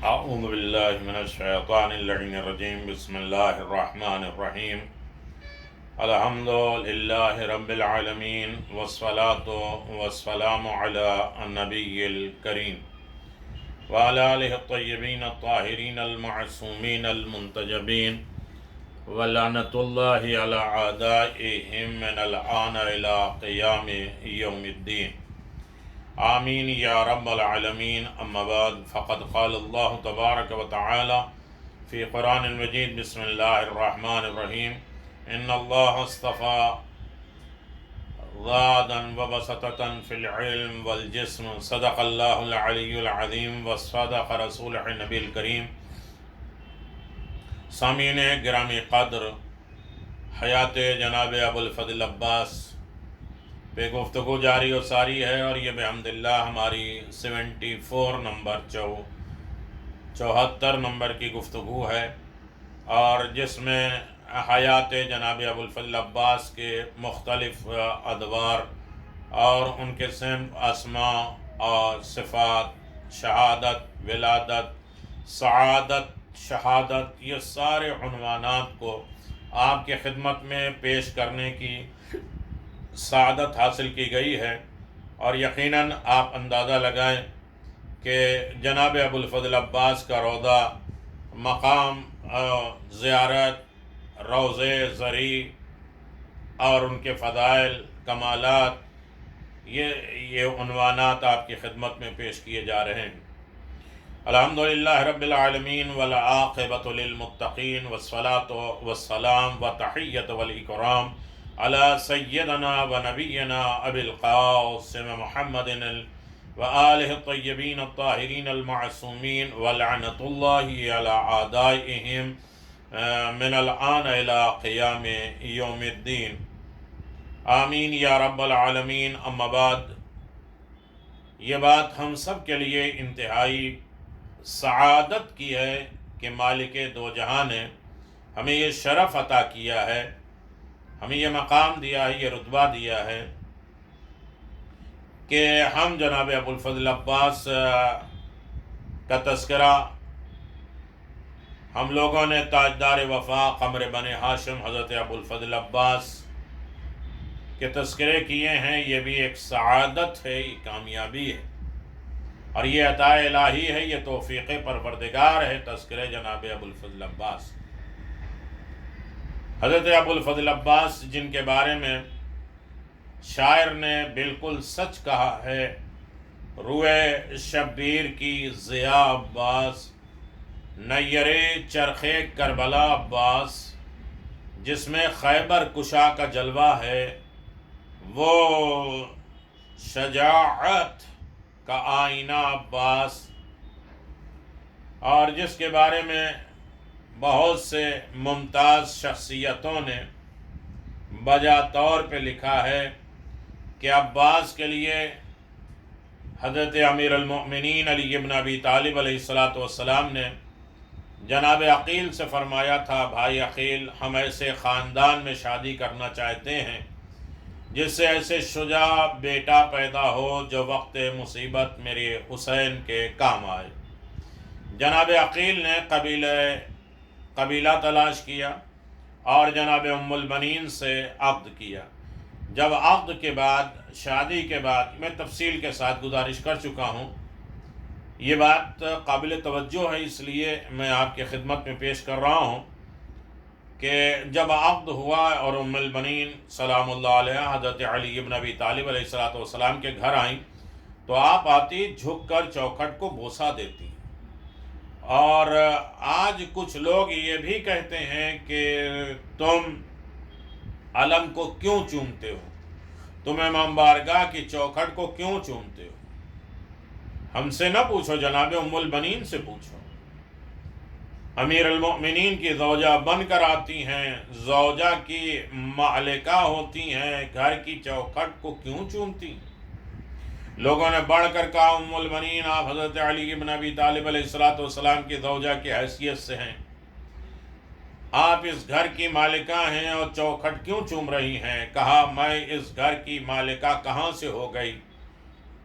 اعوذ باللہ من الشیطان اللعین الرجیم بسم اللہ الرحمن الرحیم الحمد للہ رب العالمین والصلاة والسلام علی النبی الکریم وعلی آلہ الطیبین الطاہرین المعصومین المنتجبین ولعنۃ اللہ علی اعدائہم من الآن الی قیام یوم الدین آمین یا رب العالمین اما بعد فقد قال اللہ تبارک و تعالی فی قرآن المجید بسم اللہ الرحمن الرحیم ان اللہ اصطفى غادا وبسطة فی العلم والجسم صدق اللہ العلی العظیم وصدق رسولہ النبی الکریم۔ سامعین گرامی قدر، حیات جناب ابو الفضل عباس پہ گفتگو جاری و ساری ہے، اور یہ بحمداللہ ہماری 74 نمبر 74 نمبر کی گفتگو ہے، اور جس میں حیات جناب ابو الفضل عباس کے مختلف ادوار اور ان کے سمت، اسماء اور صفات، شہادت، ولادت، سعادت، شہادت، یہ سارے عنوانات کو آپ کی خدمت میں پیش کرنے کی سعادت حاصل کی گئی ہے، اور یقیناً آپ اندازہ لگائیں کہ جناب ابو الفضل عباس کا روضہ، مقام زیارت، روضے زرعی اور ان کے فضائل، کمالات، یہ عنوانات آپ کی خدمت میں پیش کیے جا رہے ہیں۔ الحمدللہ رب العالمین والعاقبۃ للمتقین والصلاۃ والسلام وتحیۃ والاکرام علی سیدنا و نبینا ابی القاسم محمد وآلہ الطیبین الطاہرین المعصومین ولعنۃ اللہ علی اعدائہم من الآن الی قیام یوم الدین آمین یا رب العالمین۔ اما بعد، یہ بات ہم سب کے لیے انتہائی سعادت کی ہے کہ مالک دو جہاں نے ہمیں یہ شرف عطا کیا ہے، ہمیں یہ مقام دیا ہے، یہ رتبہ دیا ہے کہ ہم جناب ابو الفضل عباس کا تذکرہ، ہم لوگوں نے تاجدار وفا قمر بن ہاشم حضرت ابو الفضل عباس کے تذکرے کیے ہیں۔ یہ بھی ایک سعادت ہے، یہ کامیابی ہے، اور یہ عطا الہی ہے، یہ توفیق پروردگار ہے، تذکرے جناب ابو الفضل عباس۔ حضرت ابو الفضل عباس جن کے بارے میں شاعر نے بالکل سچ کہا ہے، روئے شبیر کی ضیا عباس، نیر چرخ کربلا عباس، جس میں خیبر کشا کا جلوہ ہے، وہ شجاعت کا آئینہ عباس، اور جس کے بارے میں بہت سے ممتاز شخصیتوں نے بجا طور پہ لکھا ہے کہ عباس کے لیے حضرت امیر المؤمنین علی بن ابی طالب علیہ السلام نے جناب عقیل سے فرمایا تھا، بھائی عقیل، ہم ایسے خاندان میں شادی کرنا چاہتے ہیں جس سے ایسے شجاع بیٹا پیدا ہو جو وقت مصیبت میرے حسین کے کام آئے۔ جناب عقیل نے قبیلہ تلاش کیا اور جناب ام البنین سے عقد کیا۔ جب عقد کے بعد، شادی کے بعد، میں تفصیل کے ساتھ گزارش کر چکا ہوں، یہ بات قابل توجہ ہے، اس لیے میں آپ کی خدمت میں پیش کر رہا ہوں کہ جب عقد ہوا اور ام البنین سلام اللہ علیہ حضرت علی بن ابی طالب علیہ السلام کے گھر آئیں تو آپ آتی جھک کر چوکھٹ کو بوسہ دیتی، اور آج کچھ لوگ یہ بھی کہتے ہیں کہ تم علم کو کیوں چومتے ہو، تم امام بارگاہ کی چوکھٹ کو کیوں چومتے ہو؟ ہم سے نہ پوچھو، جناب ام البنین سے پوچھو۔ امیر المؤمنین کی زوجہ بن کر آتی ہیں، زوجہ کی مالکہ ہوتی ہیں، گھر کی چوکھٹ کو کیوں چومتی ہیں؟ لوگوں نے بڑھ کر کہا، ام البنین، آپ حضرت علی بن ابی طالب علیہ السلام کی زوجہ کی حیثیت سے ہیں، آپ اس گھر کی مالکہ ہیں اور چوکھٹ کیوں چوم رہی ہیں؟ کہا، میں اس گھر کی مالکہ کہاں سے ہو گئی،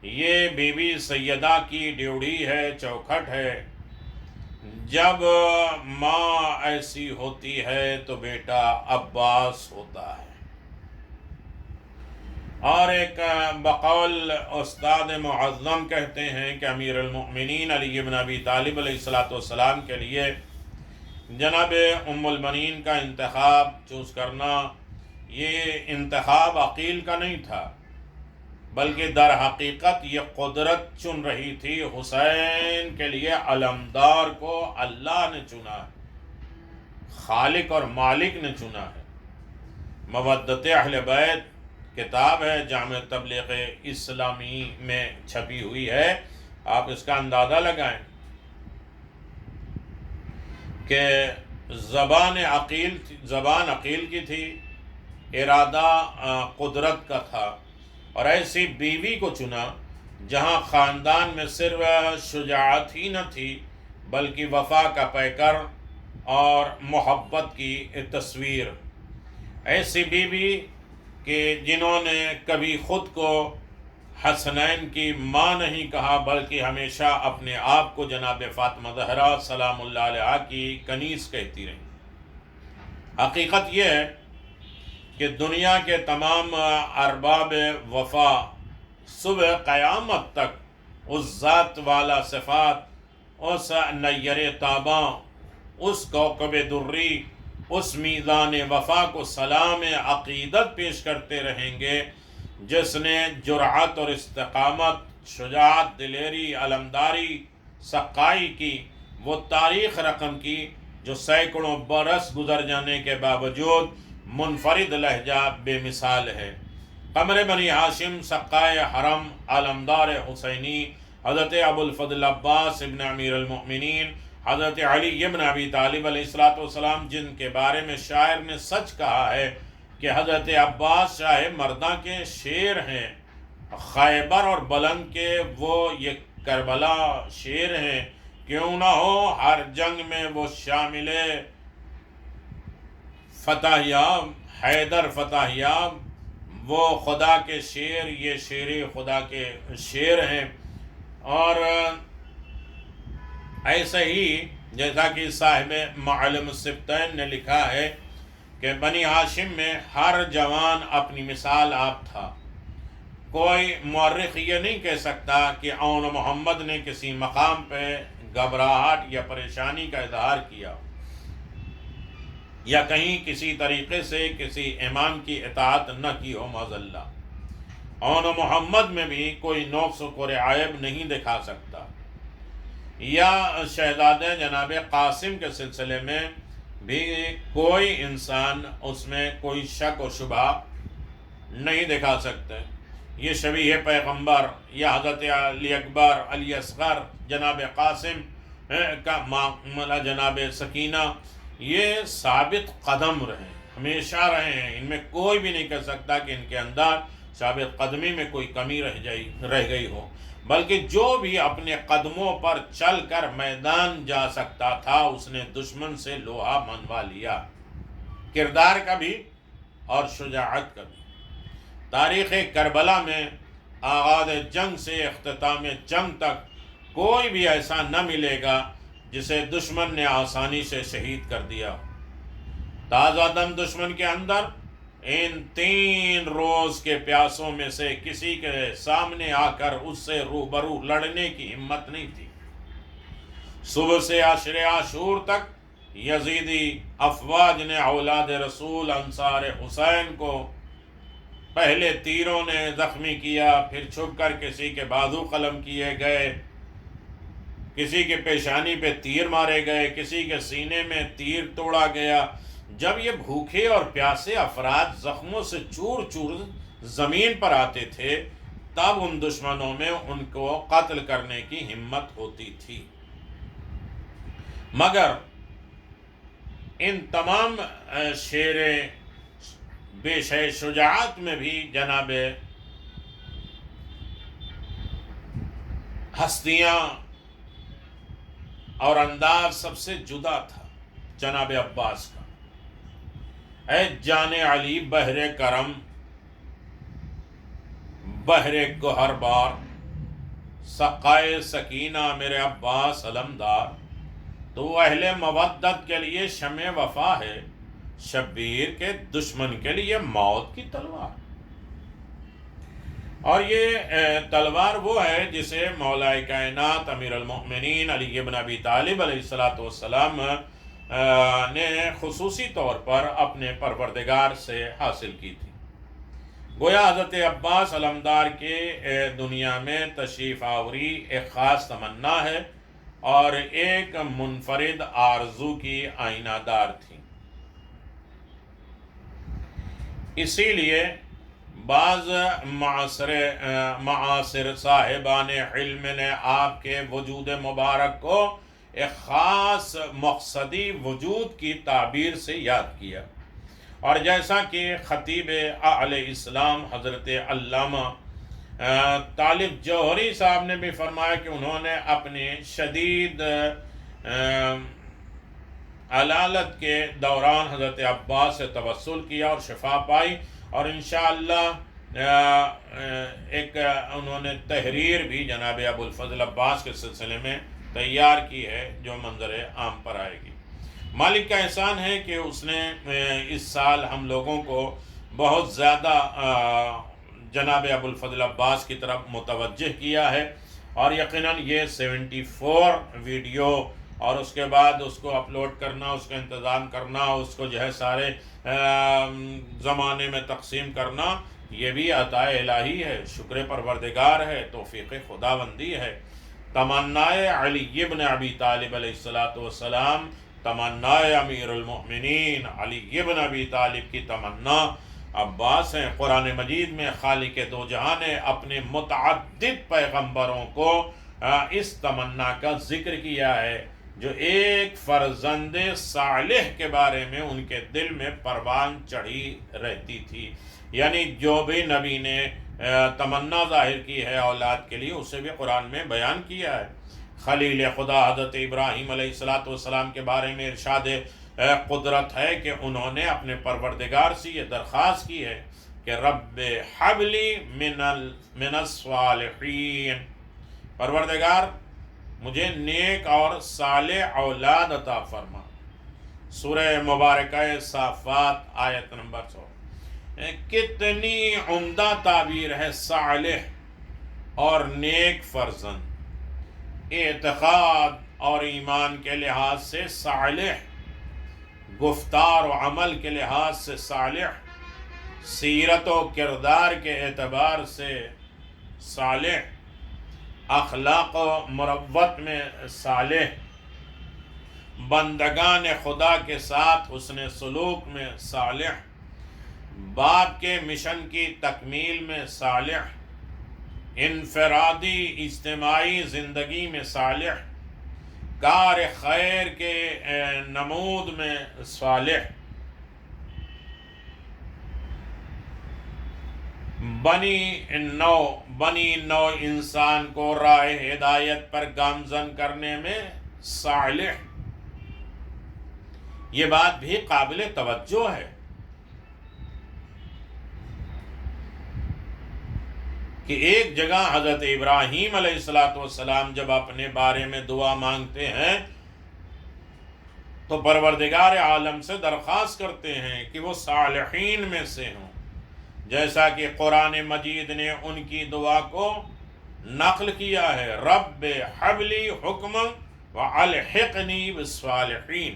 یہ بی بی سیدہ کی ڈیوڑی ہے، چوکھٹ ہے، جب ماں ایسی ہوتی ہے تو بیٹا عباس ہوتا ہے۔ اور ایک بقول استاد معظم کہتے ہیں کہ امیر المؤمنین علی بن ابی طالب علیہ السلام کے لیے جناب ام البنین کا انتخاب چوز کرنا یہ انتخاب عقیل کا نہیں تھا، بلکہ در حقیقت یہ قدرت چن رہی تھی۔ حسین کے لیے علمدار کو اللہ نے چنا ہے، خالق اور مالک نے چنا ہے۔ مودت اہل بیت کتاب ہے، جامع تبلیغ اسلامی میں چھپی ہوئی ہے، آپ اس کا اندازہ لگائیں کہ زبان عقیل کی تھی، ارادہ قدرت کا تھا، اور ایسی بیوی کو چنا جہاں خاندان میں صرف شجاعت ہی نہ تھی بلکہ وفا کا پیکر اور محبت کی تصویر۔ ایسی بیوی کہ جنہوں نے کبھی خود کو حسنین کی ماں نہیں کہا بلکہ ہمیشہ اپنے آپ کو جناب فاطمہ زہرا سلام اللہ علیہا کی کنیز کہتی رہی۔ حقیقت یہ ہے کہ دنیا کے تمام ارباب وفا صبح قیامت تک اس ذات والا صفات، اس نیر تاباں، اس کوكب دری، اس میزان وفا کو سلام عقیدت پیش کرتے رہیں گے جس نے جرأت اور استقامت، شجاعت، دلیری، علمداری، سقائی کی وہ تاریخ رقم کی جو سینکڑوں برس گزر جانے کے باوجود منفرد لہجہ بے مثال ہے۔ قمر بنی ہاشم، سقائے حرم، علمدار حسینی، حضرت ابو الفضل عباس ابن امیر المؤمنین، حضرت علی ابن ابی طالب علیہ السلام، جن کے بارے میں شاعر نے سچ کہا ہے کہ حضرت عباس شاہ مرداں کے شیر ہیں، خیبر اور بلند کے وہ یہ کربلا شیر ہیں، کیوں نہ ہو ہر جنگ میں وہ شامل فتح یاب، حیدر فتح یاب، وہ خدا کے شیر، یہ شیر خدا کے شیر ہیں۔ اور ایسے ہی جیسا کہ صاحب معلم السبتین نے لکھا ہے کہ بنی ہاشم میں ہر جوان اپنی مثال آپ تھا۔ کوئی مورخ یہ نہیں کہہ سکتا کہ اون محمد نے کسی مقام پہ گھبراہٹ یا پریشانی کا اظہار کیا یا کہیں کسی طریقے سے کسی امام کی اطاعت نہ کی ہو، معاذ اللہ۔ اون محمد میں بھی کوئی نقص و عیب نہیں دکھا سکتا، یا شہزادے جناب قاسم کے سلسلے میں بھی کوئی انسان اس میں کوئی شک و شبہ نہیں دکھا سکتے۔ یہ شبیہ پیغمبر یا حضرت علی اکبر، علی اصغر، جناب قاسم کا معاملہ جناب سکینہ، یہ ثابت قدم رہے، ہمیشہ رہے ہیں۔ ان میں کوئی بھی نہیں کہہ سکتا کہ ان کے اندر ثابت قدمی میں کوئی کمی رہ گئی ہو، بلکہ جو بھی اپنے قدموں پر چل کر میدان جا سکتا تھا اس نے دشمن سے لوہا منوا لیا، کردار کا بھی اور شجاعت کا بھی۔ تاریخ کربلا میں آغاز جنگ سے اختتام جنگ تک کوئی بھی ایسا نہ ملے گا جسے دشمن نے آسانی سے شہید کر دیا۔ تازہ دم دشمن کے اندر ان 3 روز کے پیاسوں میں سے کسی کے سامنے آ کر اس سے روبرو لڑنے کی ہمت نہیں تھی۔ صبح سے عشر عاشور تک یزیدی افواج نے اولاد رسول انصار حسین کو پہلے تیروں نے زخمی کیا، پھر چھپ کر کسی کے بازو قلم کیے گئے، کسی کے پیشانی پہ تیر مارے گئے، کسی کے سینے میں تیر توڑا گیا۔ جب یہ بھوکے اور پیاسے افراد زخموں سے چور چور زمین پر آتے تھے تب ان دشمنوں میں ان کو قتل کرنے کی ہمت ہوتی تھی۔ مگر ان تمام شیر بیش شجاعت میں بھی جناب ہستیاں اور انداز سب سے جدا تھا جناب عباس کا۔ اے جان علی بحر کرم، بحر گوہر بار، سقائے سکینہ میرے عباس علمدار، تو وہ اہل مودت کے لیے شمع وفا ہے، شبیر کے دشمن کے لیے موت کی تلوار۔ اور یہ تلوار وہ ہے جسے مولا کائنات امیر المؤمنین علی بن ابی طالب علیہ السلام نے خصوصی طور پر اپنے پروردگار سے حاصل کی تھی۔ گویا حضرت عباس علمدار کے دنیا میں تشریف آوری ایک خاص تمنا ہے اور ایک منفرد آرزو کی آئینہ دار تھی۔ اسی لیے بعض معاصر صاحبان علم نے آپ کے وجود مبارک کو ایک خاص مقصدی وجود کی تعبیر سے یاد کیا، اور جیسا کہ خطیب اعلی اسلام حضرت علامہ طالب جوہری صاحب نے بھی فرمایا کہ انہوں نے اپنے شدید علالت کے دوران حضرت عباس سے توسل کیا اور شفا پائی، اور انشاءاللہ ایک انہوں نے تحریر بھی جناب ابو الفضل عباس کے سلسلے میں تیار کی ہے جو منظر عام پر آئے گی۔ مالک کا احسان ہے کہ اس نے اس سال ہم لوگوں کو بہت زیادہ جناب ابو الفضل عباس کی طرف متوجہ کیا ہے، اور یقیناً یہ 74 ویڈیو اور اس کے بعد اس کو اپلوڈ کرنا، اس کا انتظام کرنا، اس کو جو ہے سارے زمانے میں تقسیم کرنا، یہ بھی عطا الہی ہے، شکر پروردگار ہے، توفیق خداوندی ہے۔ تمنائے علی بن ابی طالب علیہ السلام، تمنائے امیر المؤمنین علی بن ابی طالب کی تمنا عباس ہیں۔ قرآن مجید میں خالق دو جہاں نے اپنے متعدد پیغمبروں کو اس تمنا کا ذکر کیا ہے، جو ایک فرزند صالح کے بارے میں ان کے دل میں پروان چڑھی رہتی تھی، یعنی جو بھی نبی نے تمنا ظاہر کی ہے اولاد کے لیے، اسے بھی قرآن میں بیان کیا ہے۔ خلیل خدا حضرت ابراہیم علیہ السلام کے بارے میں ارشاد قدرت ہے کہ انہوں نے اپنے پروردگار سے یہ درخواست کی ہے کہ رب حبلی من الصالحین، پروردگار مجھے نیک اور صالح اولاد عطا فرما۔ سورہ مبارکہ صافات آیت نمبر 100۔ کتنی عمدہ تعبیر ہے صالح اور نیک فرزند۔ اعتقاد اور ایمان کے لحاظ سے صالح، گفتار و عمل کے لحاظ سے صالح، سیرت و کردار کے اعتبار سے صالح، اخلاق و مروت میں صالح، بندگان خدا کے ساتھ حسن سلوک میں صالح، باپ کے مشن کی تکمیل میں صالح، انفرادی اجتماعی زندگی میں صالح، کار خیر کے نمود میں صالح، بنی نو انسان کو راہ ہدایت پر گامزن کرنے میں صالح۔ یہ بات بھی قابل توجہ ہے کہ ایک جگہ حضرت ابراہیم علیہ السلام جب اپنے بارے میں دعا مانگتے ہیں تو پروردگار عالم سے درخواست کرتے ہیں کہ وہ صالحین میں سے ہوں، جیسا کہ قرآن مجید نے ان کی دعا کو نقل کیا ہے، رب حبلی حکم والحقنی بالصالحین،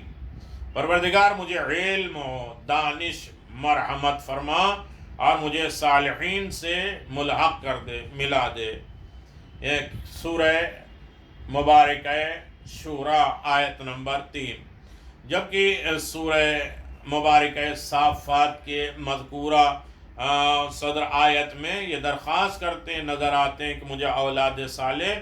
پروردگار مجھے علم و دانش مرحمت فرما اور مجھے صالحین سے ملحق کر دے، ملا دے۔ ایک سورہ مبارکہ شورى آیت نمبر 3۔ جبکہ سورہ مبارکہ صافات کے مذکورہ صدر آیت میں یہ درخواست کرتے نظر آتے ہیں کہ مجھے اولاد صالح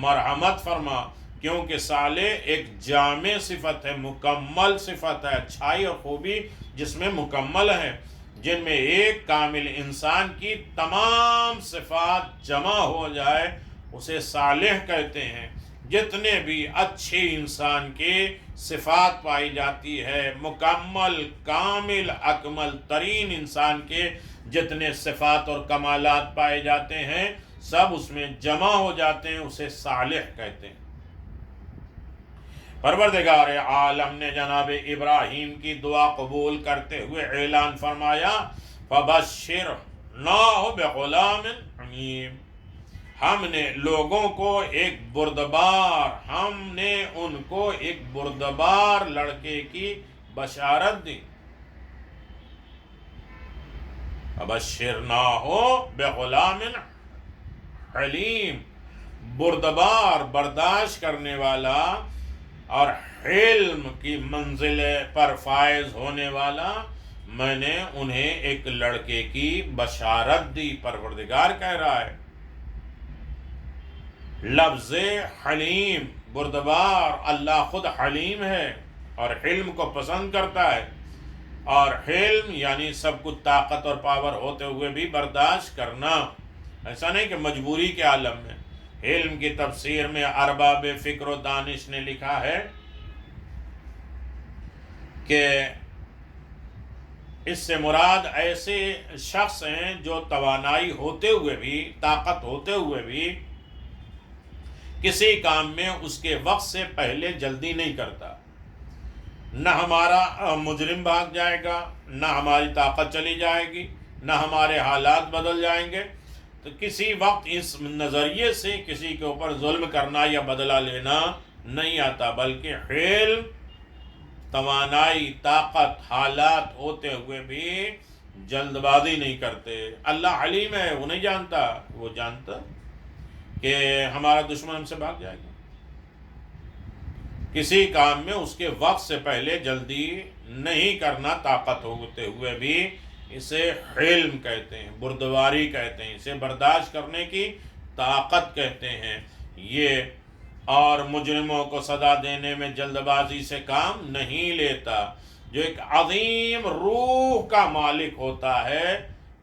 مرحمت فرما، کیونکہ صالح ایک جامع صفت ہے، مکمل صفت ہے، اچھائی اور خوبی جس میں مکمل ہے، جن میں ایک کامل انسان کی تمام صفات جمع ہو جائے اسے صالح کہتے ہیں۔ جتنے بھی اچھے انسان کے صفات پائی جاتی ہے، مکمل کامل اکمل ترین انسان کے جتنے صفات اور کمالات پائے جاتے ہیں سب اس میں جمع ہو جاتے ہیں، اسے صالح کہتے ہیں۔ پروردگار عالم نے جناب ابراہیم کی دعا قبول کرتے ہوئے اعلان فرمایا فَبَشِّرْنَاهُ بِغُلَامٍ حَلِيمٍ، ہم نے لوگوں کو ایک بردبار، ہم نے ان کو ایک بردبار لڑکے کی بشارت دی. فَبَشِّرْنَاهُ بِغُلَامٍ حلیم، بردبار، برداشت کرنے والا اور حلم کی منزل پر فائز ہونے والا، میں نے انہیں ایک لڑکے کی بشارت دی. پروردگار کہہ رہا ہے. لفظ حلیم، بردبار، اللہ خود حلیم ہے اور حلم کو پسند کرتا ہے. اور حلم یعنی سب کچھ طاقت اور پاور ہوتے ہوئے بھی برداشت کرنا، ایسا نہیں کہ مجبوری کے عالم میں. علم کی تفسیر میں ارباب فکر و دانش نے لکھا ہے کہ اس سے مراد ایسے شخص ہیں جو توانائی ہوتے ہوئے بھی، طاقت ہوتے ہوئے بھی کسی کام میں اس کے وقت سے پہلے جلدی نہیں کرتا. نہ ہمارا مجرم بھاگ جائے گا، نہ ہماری طاقت چلی جائے گی، نہ ہمارے حالات بدل جائیں گے. تو کسی وقت اس نظریے سے کسی کے اوپر ظلم کرنا یا بدلہ لینا نہیں آتا، بلکہ حلم، توانائی، طاقت، حالات ہوتے ہوئے بھی جلد بازی نہیں کرتے. اللہ علیم ہے، وہ نہیں جانتا، وہ جانتا کہ ہمارا دشمن ہم سے بھاگ جائے گا. کسی کام میں اس کے وقت سے پہلے جلدی نہیں کرنا، طاقت ہوتے ہوئے بھی، اسے حلم کہتے ہیں، بردباری کہتے ہیں، اسے برداشت کرنے کی طاقت کہتے ہیں. یہ اور مجرموں کو سزا دینے میں جلد بازی سے کام نہیں لیتا. جو ایک عظیم روح کا مالک ہوتا ہے،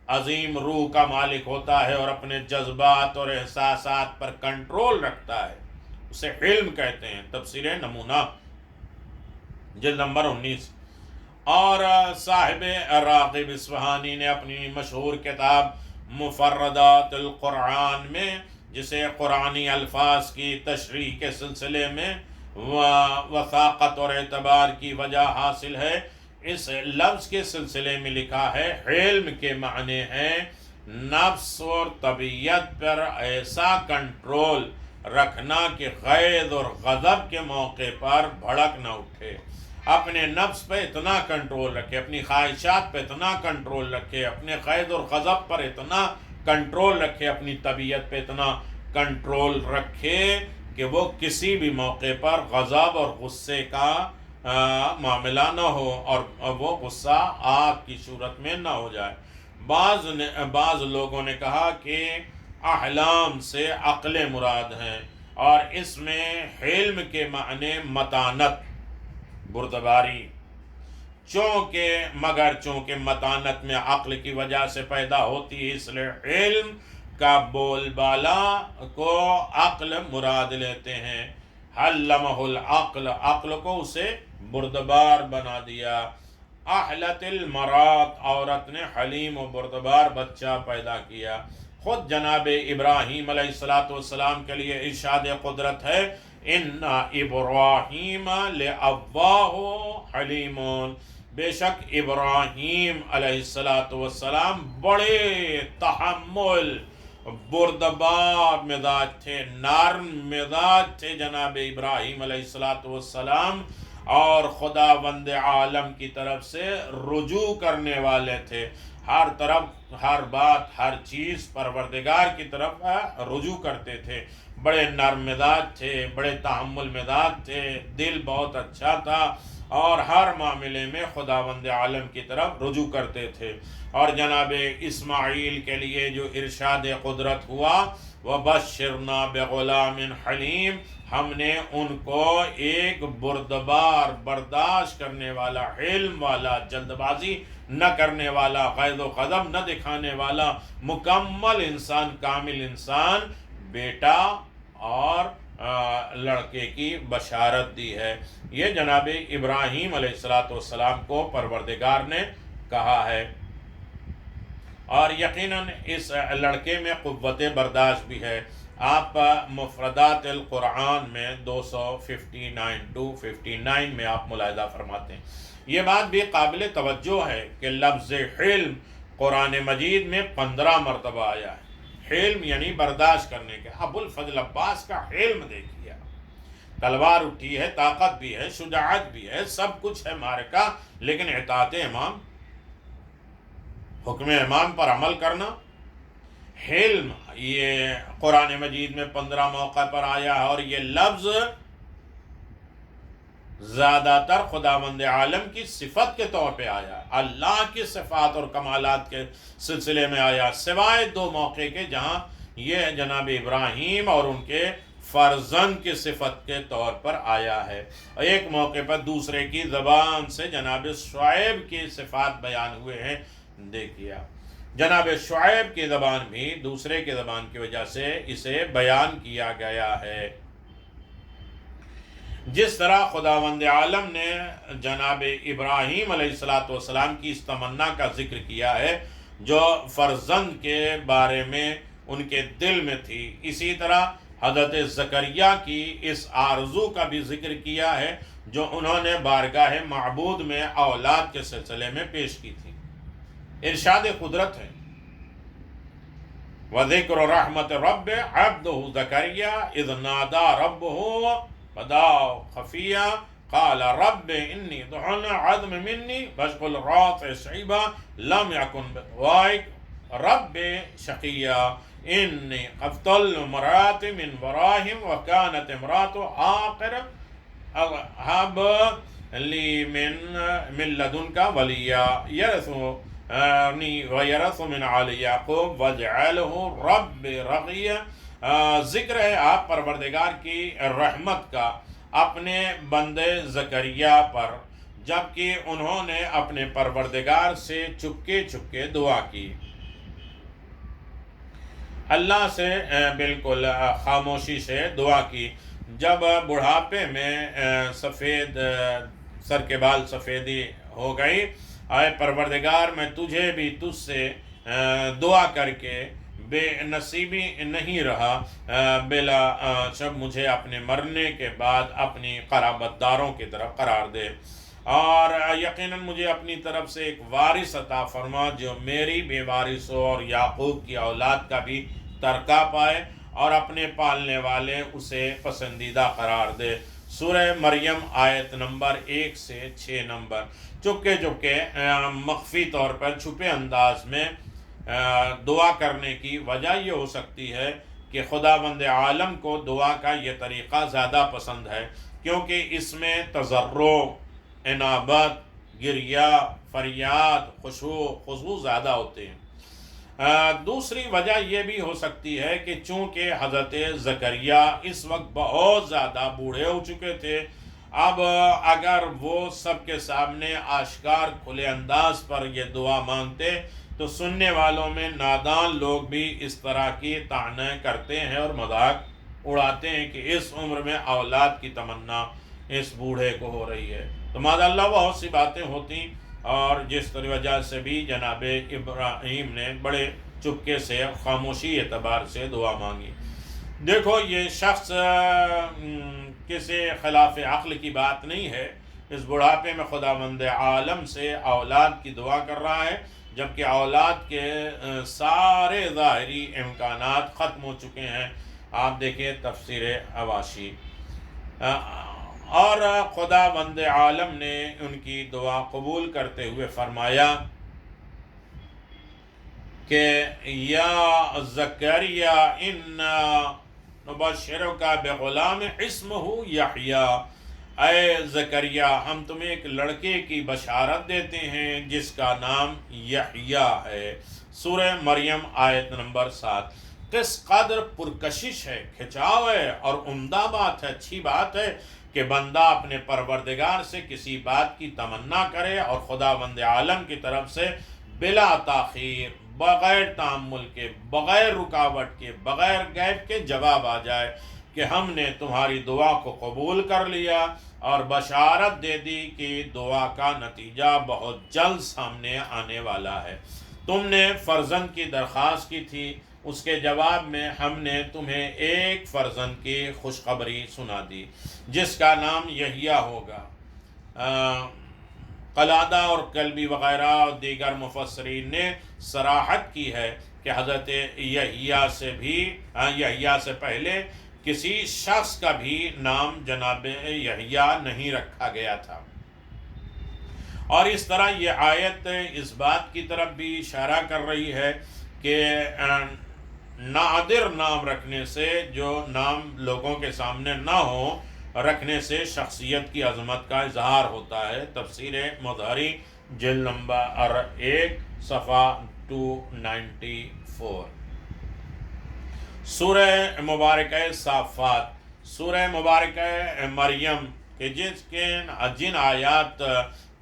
عظیم روح کا مالک ہوتا ہے اور اپنے جذبات اور احساسات پر کنٹرول رکھتا ہے، اسے علم کہتے ہیں. تفسیر نمونہ جلد نمبر 19. اور صاحب راغب اصفہانی نے اپنی مشہور کتاب مفردات القرآن میں، جسے قرآنی الفاظ کی تشریح کے سلسلے میں وثاقت اور اعتبار کی وجہ حاصل ہے، اس لفظ کے سلسلے میں لکھا ہے علم کے معنی ہے نفس اور طبیعت پر ایسا کنٹرول رکھنا کہ غیظ اور غضب کے موقع پر بھڑک نہ اٹھے. اپنے نفس پہ اتنا کنٹرول رکھے، اپنی خواہشات پہ اتنا کنٹرول رکھے، اپنے غیظ اور غضب پر اتنا کنٹرول رکھے، اپنی طبیعت پہ اتنا کنٹرول رکھے کہ وہ کسی بھی موقع پر غضب اور غصے کا معاملہ نہ ہو اور وہ غصہ آگ کی صورت میں نہ ہو جائے. بعض لوگوں نے کہا کہ احلام سے عقل مراد ہیں، اور اس میں حلم کے معنی متانت، بردباری، چونکہ متانت میں عقل کی وجہ سے پیدا ہوتی ہے، اس لیے علم کا بول بالا کو عقل مراد لیتے ہیں. علمہ العقل، عقل کو اسے بردبار بنا دیا. احلت المرات، عورت نے حلیم و بردبار بچہ پیدا کیا. خود جناب ابراہیم علیہ السلام کے لیے ارشاد قدرت ہے ان ابراہیم لأواہ حلیم، بے شک ابراہیم علیہ السلام بڑے تحمل، بردبار مزاج تھے، نرم مزاج تھے جناب ابراہیم علیہ السلام، اور خداوند عالم کی طرف سے رجوع کرنے والے تھے. ہر طرف، ہر بات، ہر چیز پروردگار کی طرف رجوع کرتے تھے. بڑے نرم مزاج تھے، بڑے تحمل مزاج تھے، دل بہت اچھا تھا، اور ہر معاملے میں خداوند عالم کی طرف رجوع کرتے تھے. اور جناب اسماعیل کے لیے جو ارشاد قدرت ہوا وَبَشِّرْنَا بِغُلَامٍ حَلِيمٍ، ہم نے ان کو ایک بردبار، برداشت کرنے والا، علم والا، جلد بازی نہ کرنے والا، غیظ و غضب نہ دکھانے والا، مکمل انسان، کامل انسان بیٹا اور لڑکے کی بشارت دی ہے. یہ جناب ابراہیم علیہ السلام کو پروردگار نے کہا ہے. اور یقیناً اس لڑکے میں قوت برداشت بھی ہے. آپ مفردات القرآن میں 259 259 میں آپ ملاحظہ فرماتے ہیں۔ یہ بات بھی قابل توجہ ہے کہ لفظ حلم قرآن مجید میں 15 مرتبہ آیا ہے۔ حلم یعنی برداشت کرنے کے۔ ابو الفضل عباس کا حلم دیکھیے، تلوار اٹھی ہے، طاقت بھی ہے، شجاعت بھی ہے، سب کچھ ہے معرکہ، لیکن اطاعت امام، حکم امام پر عمل کرنا۔ حلم یہ قرآن مجید میں 15 موقع پر آیا ہے، اور یہ لفظ زیادہ تر خداوند عالم کی صفت کے طور پہ آیا، اللہ کی صفات اور کمالات کے سلسلے میں آیا، سوائے 2 موقع کے جہاں یہ جناب ابراہیم اور ان کے فرزند کی صفت کے طور پر آیا ہے۔ ایک موقع پر دوسرے کی زبان سے جناب شعیب کی صفات بیان ہوئے ہیں۔ دیکھیے جناب شعیب کی زبان بھی دوسرے کی زبان کی وجہ سے اسے بیان کیا گیا ہے۔ جس طرح خداوند عالم نے جناب ابراہیم علیہ السلام کی اس تمنا کا ذکر کیا ہے جو فرزند کے بارے میں ان کے دل میں تھی، اسی طرح حضرت زکریا کی اس آرزو کا بھی ذکر کیا ہے جو انہوں نے بارگاہ معبود میں اولاد کے سلسلے میں پیش کی تھی۔ ارشاد قدرت ہے، وَذِكْرُ رَحْمَتِ رَبِّ عَبْدُهُ زَكَرِيَّا إِذْ نَادَى رَبُّهُ نداء خفيا قال رب إني ضعن عظم مني فاشغل رات شعيبا لم يكن بدعائك رب شقيا إني خفت المرات من وراهم وكانت امرأة عاقر هب لي من لدنك وليا يرثني ويرث من آل يعقوب واجعله رب رضيا۔ ذکر ہے آپ پروردگار کی رحمت کا اپنے بندے زکریا پر، جبکہ انہوں نے اپنے پروردگار سے چپکے چپکے دعا کی، اللہ سے بالکل خاموشی سے دعا کی۔ جب بڑھاپے میں سفید سر کے بال سفیدی ہو گئی، اے پروردگار میں تجھے بھی تجھ سے دعا کر کے بے نصیبی نہیں رہا، بلا جب مجھے اپنے مرنے کے بعد اپنی قرابت داروں کی طرف قرار دے، اور یقیناً مجھے اپنی طرف سے ایک وارث عطا فرما جو میری بھی وارث ہو اور یعقوب کی اولاد کا بھی ترکہ پائے، اور اپنے پالنے والے اسے پسندیدہ قرار دے۔ سورہ مریم آیت نمبر 1 سے 6 نمبر۔ چپکے چپکے مخفی طور پر چھپے انداز میں دعا کرنے کی وجہ یہ ہو سکتی ہے کہ خداوند عالم کو دعا کا یہ طریقہ زیادہ پسند ہے، کیونکہ اس میں تضرع، انابت، گریہ، فریاد، خضوع زیادہ ہوتے ہیں۔ دوسری وجہ یہ بھی ہو سکتی ہے کہ چونکہ حضرت زکریا اس وقت بہت زیادہ بوڑھے ہو چکے تھے، اب اگر وہ سب کے سامنے آشکار کھلے انداز پر یہ دعا مانگتے تو سننے والوں میں نادان لوگ بھی اس طرح کی طعنیں کرتے ہیں اور مذاق اڑاتے ہیں کہ اس عمر میں اولاد کی تمنا اس بوڑھے کو ہو رہی ہے۔ تو معاذ اللہ بہت سی باتیں ہوتی، اور جس وجہ سے بھی جناب ابراہیم نے بڑے چپکے سے خاموشی اعتبار سے دعا مانگی۔ دیکھو یہ شخص کسی خلاف عقل کی بات نہیں ہے، اس بڑھاپے میں خداوند عالم سے اولاد کی دعا کر رہا ہے، جبکہ اولاد کے سارے ظاہری امکانات ختم ہو چکے ہیں۔ آپ دیکھیں تفسیر حواشی، اور خداوند عالم نے ان کی دعا قبول کرتے ہوئے فرمایا کہ یا زکریا انا نبشرک بغلام اسمہ یحییٰ، اے زکریا ہم تمہیں ایک لڑکے کی بشارت دیتے ہیں جس کا نام یحییٰ ہے۔ سورہ مریم آیت نمبر 7۔ کس قدر پرکشش ہے، کھچاؤ ہے اور عمدہ بات ہے، اچھی بات ہے کہ بندہ اپنے پروردگار سے کسی بات کی تمنا کرے اور خداوند عالم کی طرف سے بلا تاخیر، بغیر تعمل کے، بغیر رکاوٹ کے، بغیر گیپ کے جواب آ جائے کہ ہم نے تمہاری دعا کو قبول کر لیا، اور بشارت دے دی کہ دعا کا نتیجہ بہت جلد سامنے آنے والا ہے۔ تم نے فرزند کی درخواست کی تھی، اس کے جواب میں ہم نے تمہیں ایک فرزند کی خوشخبری سنا دی جس کا نام یحییٰ ہوگا۔ قلادہ اور کلبی وغیرہ اور دیگر مفسرین نے صراحت کی ہے کہ حضرت یحییٰ سے پہلے کسی شخص کا بھی نام جناب یحییٰ نہیں رکھا گیا تھا۔ اور اس طرح یہ آیت اس بات کی طرف بھی اشارہ کر رہی ہے کہ نادر نام رکھنے سے، جو نام لوگوں کے سامنے نہ ہو، رکھنے سے شخصیت کی عظمت کا اظہار ہوتا ہے۔ تفسیر مظہری جلد نمبر 1 صفحہ 294۔ سورہ مبارکہ صافات، سورہ مبارکہ مریم کہ جن آیات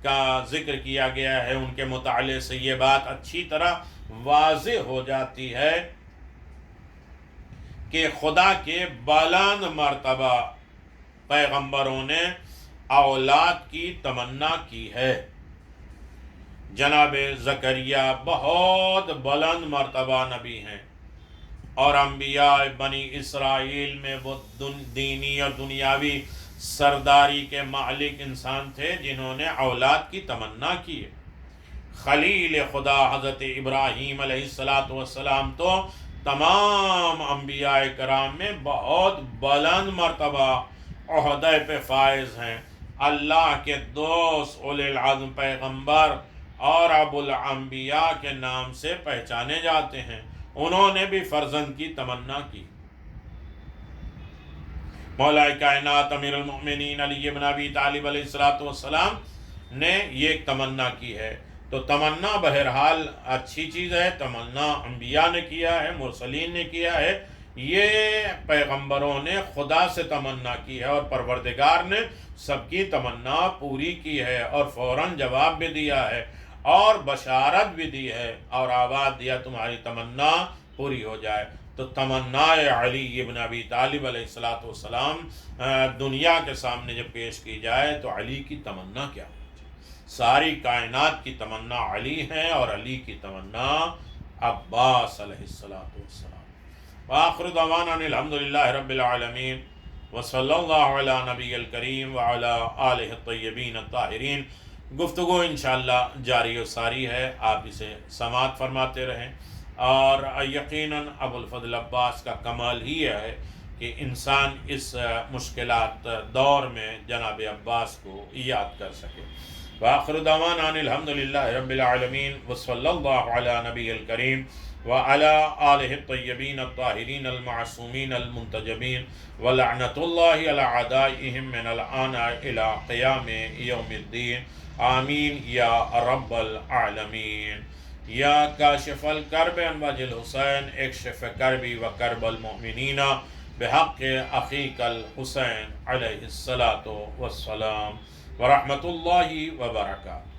کا ذکر کیا گیا ہے ان کے مطالعے سے یہ بات اچھی طرح واضح ہو جاتی ہے کہ خدا کے بلند مرتبہ پیغمبروں نے اولاد کی تمنا کی ہے۔ جناب زکریا بہت بلند مرتبہ نبی ہیں، اور انبیاء بنی اسرائیل میں وہ دینی اور دنیاوی سرداری کے مالک انسان تھے جنہوں نے اولاد کی تمنا کی۔ خلیل خدا حضرت ابراہیم علیہ السلام تو تمام انبیاء کرام میں بہت بلند مرتبہ عہدہ پہ فائز ہیں۔ اللہ کے دوست اولی العزم پیغمبر اور ابو الانبیاء کے نام سے پہچانے جاتے ہیں۔ انہوں نے بھی فرزند کی تمنا کی۔ مولا کائنات امیر المؤمنین علی بن ابی طالب علیہ السلام نے یہ تمنا کی ہے۔ تو تمنا بہرحال اچھی چیز ہے، تمنا انبیاء نے کیا ہے، مرسلین نے کیا ہے، یہ پیغمبروں نے خدا سے تمنا کی ہے، اور پروردگار نے سب کی تمنا پوری کی ہے اور فوراً جواب بھی دیا ہے اور بشارت بھی دی ہے اور آواز دیا تمہاری تمنا پوری ہو جائے۔ تو تمنا علی ابن ابی طالب علیہ السلام دنیا کے سامنے جب پیش کی جائے تو علی کی تمنا کیا؟ ساری کائنات کی تمنا علی ہے، اور علی کی تمنا عباس علیہ السلام۔ وآخر دعوانا الحمدللہ رب العالمین، وصلی اللہ علی نبی الکریم وعلی آلہ الطیبین الطاہرین۔ گفتگو انشاءاللہ جاری و ساری ہے، آپ اسے سماعت فرماتے رہیں، اور یقیناً ابو الفضل عباس کا کمال ہی ہے کہ انسان اس مشکلات دور میں جناب عباس کو یاد کر سکے۔ وآخر دعوانا الحمدللہ رب العالمین، وصلی اللہ علی نبی الکریم وعلی آلہ الطیبین الطاہرین المعصومین المنتجبین، ولعنۃ اللہ علی اعدائہم من الآن الی قیام یوم الدین، آمین یا رب العالمین۔ یا کاشف الکرب عن وجہ الحسین، اکشف کربی و کرب المؤمنین بحق اخیک الحسین علیہ الصلاۃ والسلام، ورحمۃ اللہ وبرکاتہ۔